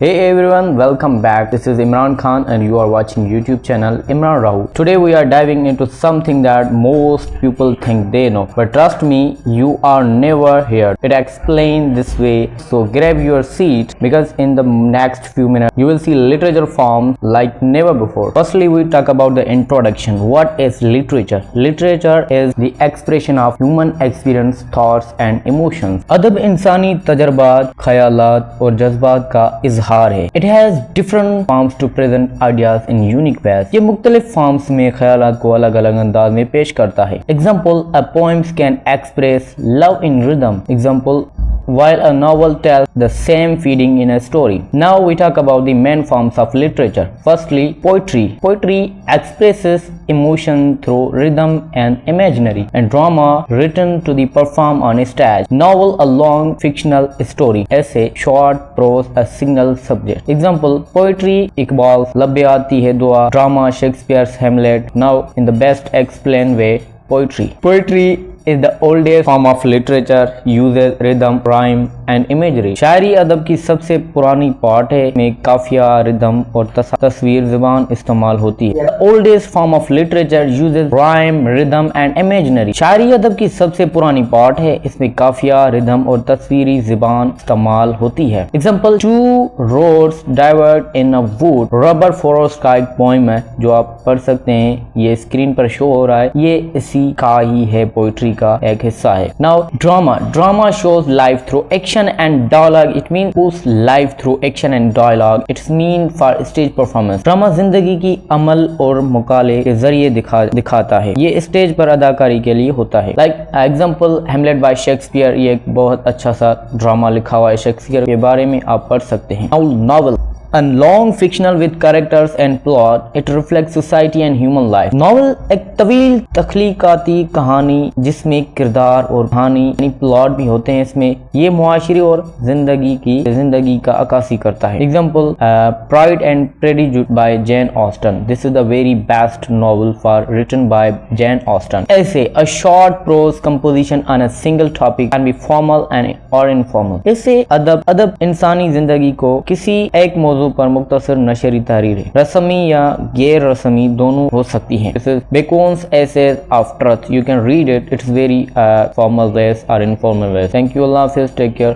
Hey everyone, welcome back. This is Imran Khan and you are watching YouTube channel Imran Rahu. Today we are diving into something that most people think they know, but trust me, you are never here. It explained this way, so grab your seat because in the next few minutes you will see literature form like never before. Firstly, we talk about the introduction. What is literature? Literature is the expression of human experience, thoughts and emotions. अदब इंसानी तजर्बात, ख्यालात और जज्बात का इजहार है. It has different forms to present ideas in unique ways. ये मुख्तलिफ फॉर्म्स में ख्यालात को अलग अलग अंदाज में पेश करता है. Example, a poems can express love in rhythm. Example, while a novel tells the same feeling in a story. Now we talk about the main forms of literature. Firstly, poetry. Poetry expresses emotion through rhythm and imaginary, and drama written to be performed on a stage. Novel, a long fictional story. Essay, short prose, a single subject. Example, poetry, Iqbal's लब आती है दुआ. Drama, Shakespeare's Hamlet. Now in the best explained way, poetry. Poetry is the oldest form of literature, uses rhythm, rhyme and imagery. शायरी अदब की सबसे पुरानी part है में काफिया, रिदम और तस्वीर ज़बान इस्तेमाल होती है. The oldest form of literature uses rhyme, rhythm and imaginary. शायरी अदब की सबसे पुरानी पार्ट है, इसमें काफिया, रिदम और तस्वीरी ज़बान इस्तेमाल होती है. Example, two roads diverge in a wood. Rubber forest का एक पोइम है जो आप पढ़ सकते हैं. ये स्क्रीन पर शो हो रहा है. ये इसी का ही है, पोइट्री का एक हिस्सा है. Now drama shows life through action and dialogue. It means push life through action and dialogue. It's mean for stage performance. Drama जिंदगी की अमल और मुकाले के जरिए दिखाता है. ये स्टेज पर अदाकारी के लिए होता है. लाइक एग्जांपल, हेमलेट बाय शेक्सपियर. ये एक बहुत अच्छा सा ड्रामा लिखा हुआ है शेक्सपियर के बारे में, आप पढ़ सकते हैं. Novel, a long fictional with characters and plot. It reflects society and human life. Novel एक तवील तख्लीकाती कहानी जिसमें किरदार और कहानी यानी प्लॉट भी होते हैं. इसमें ये मुआशरे और जिंदगी का अक्कासी करता है. Example, Pride and Prejudice by Jane Austen. This is the very best novel for written by Jane Austen. Essay, a short prose composition on a single topic, can be formal and or informal. Essay अदब इंसानी जिंदगी को किसी एक मौजू पर मुख्तसर नशरी तहरीर है. रस्मी या गैर रस्मी दोनों हो सकती हैं. This is Bacon's Essays of Truth. You can read it. It's very formal ways or informal ways. Thank you. Allah Hafiz. Take care.